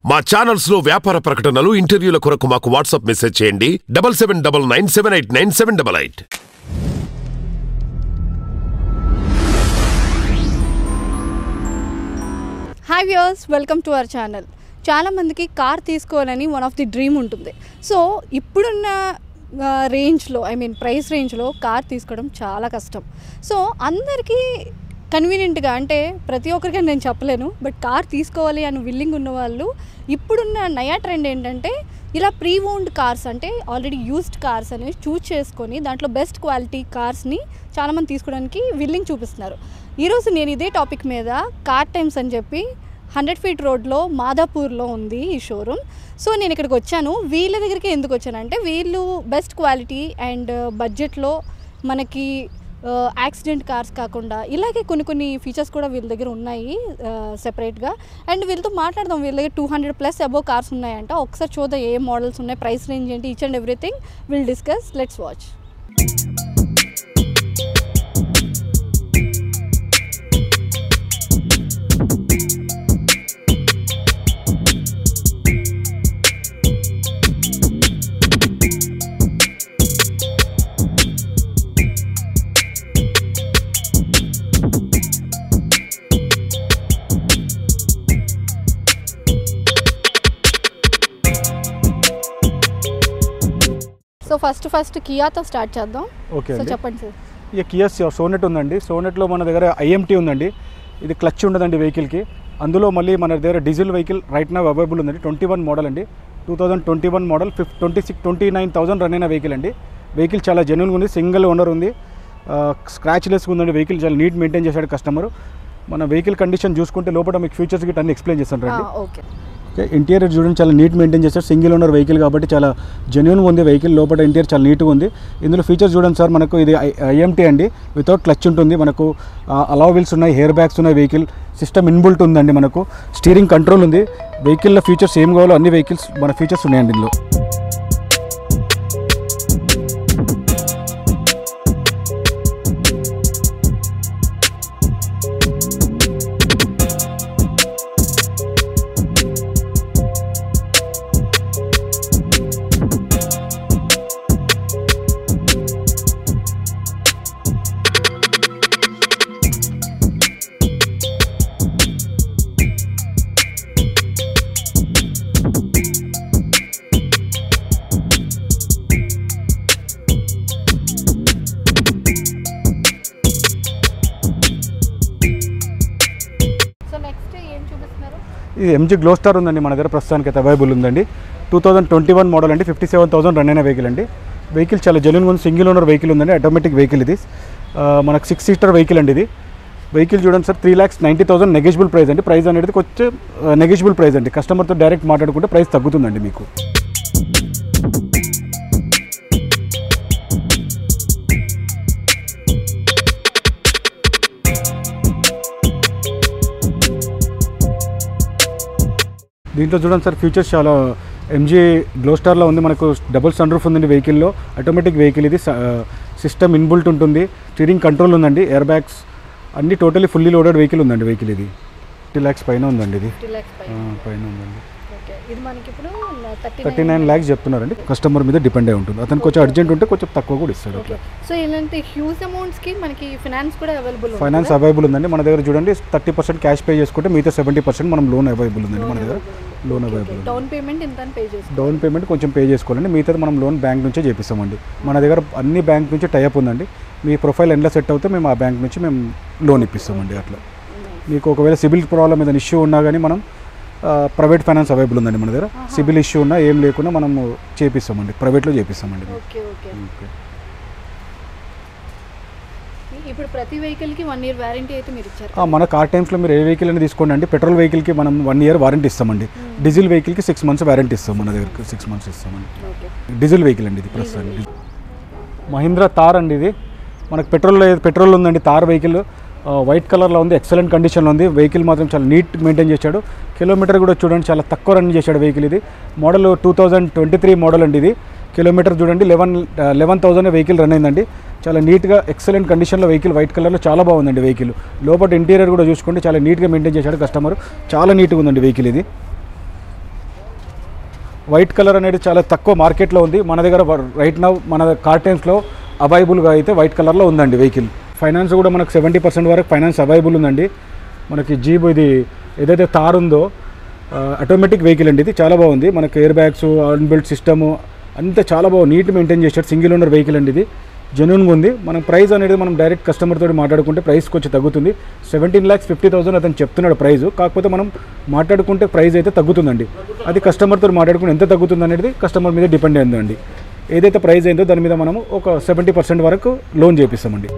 మా ఛానల్స్ లో వ్యాపార ప్రకటనలు, ఇంటర్వ్యూల కొరకు మాకు వాట్సాప్ మెసేజ్ చేయండి 7799789788. Hi viewers, welcome to our channel. చాలామందికి కార్ తీసుకోవాలని వన్ ఆఫ్ ది డ్రీమ్ ఉంటుంది. సో ఇప్పుడున్న రేంజ్లో ప్రైస్ రేంజ్లో కార్ తీసుకోవడం చాలా కష్టం. సో అందరికీ కన్వీనియంట్గా అంటే ప్రతి ఒక్కరికి నేను చెప్పలేను, బట్ కార్ తీసుకోవాలి అని విల్లింగ్ ఉన్న వాళ్ళు ఇప్పుడున్న నయా ట్రెండ్ ఏంటంటే ఇలా ప్రీ ఓన్డ్ కార్స్ అంటే ఆల్రెడీ యూజ్డ్ కార్స్ అనేవి చూస్ చేసుకొని దాంట్లో బెస్ట్ క్వాలిటీ కార్స్ని చాలామంది తీసుకోవడానికి విల్లింగ్ చూపిస్తున్నారు. ఈరోజు నేను ఇదే టాపిక్ మీద కార్ టైమ్స్ అని చెప్పి 100 ఫీట్ రోడ్లో మాదాపూర్లో ఉంది ఈ షోరూమ్. సో నేను ఇక్కడికి వచ్చాను. వీళ్ళ దగ్గరికి ఎందుకు వచ్చానంటే వీళ్ళు బెస్ట్ క్వాలిటీ అండ్ బడ్జెట్లో మనకి యాక్సిడెంట్ కార్స్ కాకుండా ఇలాగే కొన్ని ఫీచర్స్ కూడా వీళ్ళ దగ్గర ఉన్నాయి సెపరేట్గా. అండ్ వీళ్ళతో మాట్లాడదాం. వీళ్ళ దగ్గర 200+ అబోవ్ కార్స్ ఉన్నాయంట. ఒకసారి చూద్దాం ఏ మోడల్స్ ఉన్నాయి, ప్రైస్ రేంజ్ ఏంటి, each and everything will discuss. Let's watch. So first కియాతో స్టార్ట్ చేద్దాం. ఓకే, సో చెప్పండి సార్. ఇక కియా సోనెట్ ఉందండి. సోనెట్లో మన దగ్గర IMT ఉందండి. ఇది క్లచ్ ఉండదండి వెహికల్కి. అందులో మళ్ళీ మన దగ్గర డీజిల్ వెహికల్ రైట్ నా అవైలబుల్ ఉందండి. 21 మోడల్ అండి. 2021 మోడల్ 29,000 రన్ అయిన వెహికల్ అండి. వెహికల్ చాలా జెన్యూన్గా ఉంది. సింగిల్ ఓనర్ ఉంది. స్క్రాచ్ లెస్గా ఉందండి. వెహికల్ చాలా నీట్ మెయింటైన్ చేశాడు కస్టమర్. మన వెహికల్ కండిషన్ చూసుకుంటే లోపల మీకు ఫీచర్స్ గిట్ అన్ని ఎక్స్ప్లెయిన్ చేస్తాను రండి. ఓకే. ఇంటీరియర్ చూడండి, చాలా నీట్ మెయింటైన్ చేస్తారు. సింగిల్ ఓనర్ వెహికల్ కాబట్టి చాలా జెన్యూన్గా ఉంది వెహికల్. లోపల ఇంటీరియర్ చాలా నీట్గా ఉంది. ఇందులో ఫీచర్స్ చూడండి సార్, మనకు ఇది IMT అండి. వితౌట్ క్లచ్ ఉంటుంది. మనకు అలౌ వీల్స్ ఉన్నాయి, హెయిర్ బ్యాగ్స్ ఉన్నాయి. వెహికల్ సిస్టమ్ ఇన్బుల్ట్ ఉందండి. మనకు స్టీరింగ్ కంట్రోల్ ఉంది. వెహికల్లో ఫీచర్స్ ఏం కావాలో అన్ని వెహికల్స్ మన ఫీచర్స్ ఉన్నాయండి ఇందులో. ఇది MG గ్లోస్టార్ ఉందండి మన దగ్గర ప్రస్తుతానికి అయితే అవైలబుల్ ఉందండి. 2021 మోడల్ అండి. 57,000 రన్ అయిన వెహికల్ అండి. వెహికల్ చాలా జెన్యూన్గా ఉంది. సింగిల్ ఓనర్ వెహికల్ ఉందండి. ఆటోమేటిక్ వెహికల్ ఇది. మనకు 6 సీటర్ వెహికల్ అండి ఇది. వెహికల్ చూడండి సార్, 3,90,000 నెగోషియబుల్ ప్రైస్ అండి. ప్రైస్ అనేది కొంచెం నెగోషియబుల్ ప్రైస్ అండి. కస్టమర్తో డైరెక్ట్ మాట్లాడుకుంటే ప్రైస్ తగ్గుతుందండి మీకు. దీంట్లో చూడండి సార్, ఫీచర్స్ చాలా MG గ్లోస్టార్లో ఉంది. మనకు డబుల్ సన్ రూఫ్ ఉందండి వెహికల్లో. ఆటోమేటిక్ వెహికల్ ఇది. సిస్టమ్ ఇన్బుల్ట్ ఉంటుంది. స్టీరింగ్ కంట్రోల్ ఉందండి. ఎయిర్ బ్యాగ్స్ అన్ని టోటలీ ఫుల్లీ లోడెడ్ వెహికల్ ఉందండి. వెహికల్ ఇది 50 lakhs పైన ఉందండి. ఇది పైన ఉందండి. 39 lakhs చెప్తున్నారండి. కస్టమర్ మీద డిపెండ్ అయి ఉంటుంది. అతను కొంచెం అర్జెంట్ ఉంటే కొంచెం తక్కువ కూడా ఇస్తాడు. సో ఇలాంటి హ్యూజ్ అమౌంట్స్కి మనకి ఫైనాన్స్ అవైలబుల్ ఉందండి మన దగ్గర. చూడండి, 30% క్యాష్ పే చేసుకుంటే మిగతా 70% మనం లోన్ అవైలబుల్ ఉందండి మన దగ్గర. Loan available. డౌన్ పేమెంట్ కొంచెం పే చేసుకోవాలండి. మిగతాది మనం లోన్ బ్యాంక్ నుంచే చేపిస్తామండి. మన దగ్గర అన్ని బ్యాంక్ నుంచి టైఅప్ ఉందండి. మీ ప్రొఫైల్ ఎలా సెట్ అవుతే మేము ఆ బ్యాంక్ నుంచి మేము లోన్ ఇప్పిస్తామండి. అట్లా మీకు ఒకవేళ సిబిల్ ప్రాబ్లం ఏదైనా ఇష్యూ ఉన్నా కానీ మనం ప్రైవేట్ ఫైనాన్స్ అవైలబుల్ ఉందండి మన దగ్గర. సిబిల్ ఇష్యూ ఉన్నా ఏం లేకున్నా మనం చేపిస్తామండి. ప్రైవేట్లో చేపిస్తామండి. ఇప్పుడు ప్రతి వెహికల్కి 1 year వారంటీ అయితే మీరు ఇచ్చారు. మన కార్ టైమ్స్లో మీరు ఏ వెహికల్ అని తీసుకోండి అండి. పెట్రోల్ వెహికల్కి మనం 1 year వారంటీ ఇస్తామండి. డీజిల్ వెహికల్కి 6 months వారంటీ ఇస్తాం. మన దగ్గర 6 months ఇస్తామండి. డీజిల్ వెహికల్ అండి ఇది ప్రస్తుతానికి. మహీంద్రా తార్ అండి ఇది. మనకు పెట్రోల్ ఉందండి. తార్ వెహికల్ వైట్ కలర్లో ఉంది. ఎక్సలెంట్ కండిషన్లో ఉంది. వెహికల్ మాత్రం చాలా నీట్ మెయింటైన్ చేశాడు. కిలోమీటర్ కూడా చూడండి చాలా తక్కువ రన్ చేశాడు వెహికల్. ఇది మోడల్ 2023 మోడల్ అండి. ఇది కిలోమీటర్ చూడండి 11,000 వెహికల్ రన్ అయిందండి. చాలా నీట్గా ఎక్సలెంట్ కండిషన్లో వెహికల్ వైట్ కలర్లో చాలా బాగుందండి వెహికల్. లోపల ఇంటీరియర్ కూడా చూసుకోండి చాలా నీట్గా మెయింటైన్ చేశాడు కస్టమర్. చాలా నీట్గా ఉందండి వెహికల్ ఇది. వైట్ కలర్ అనేది చాలా తక్కువ మార్కెట్లో ఉంది. మన దగ్గర రైట్ నౌ మన కార్ టైమ్స్లో అవైలబుల్గా అయితే వైట్ కలర్లో ఉందండి వెహికల్. ఫైనాన్స్ కూడా మనకు 70% వరకు ఫైనాన్స్ అవైలబుల్ ఉందండి. మనకి జీప్ ఇది ఏదైతే తార్ ఉందో ఆటోమేటిక్ వెహికల్ అండి. ఇది చాలా బాగుంది. మనకి ఎయిర్ బ్యాగ్స్, అన్బిల్ట్ సిస్టము అంతా చాలా బాగుంది. నీట్ మెయింటైన్ చేశారు. సింగిల్ ఓనర్ వెహికల్ అండి. ఇది జెన్యూన్గా ఉంది. మనం ప్రైస్ అనేది మనం డైరెక్ట్ కస్టమర్తో మాట్లాడుకుంటే ప్రైస్ కొంచెం తగ్గుతుంది. 17,50,000 అతను చెప్తున్నాడు ప్రైస్. కాకపోతే మనం మాట్లాడుకుంటే ప్రైస్ అయితే తగ్గుతుందండి. అది కస్టమర్తో మాట్లాడుకుంటే ఎంత తగ్గుతుంది అనేది కస్టమర్ మీద డిపెండ్ అయిందండి. ఏదైతే ప్రైస్ అయిందో దాని మీద మనము ఒక 70% వరకు లోన్ చేపిస్తామండి.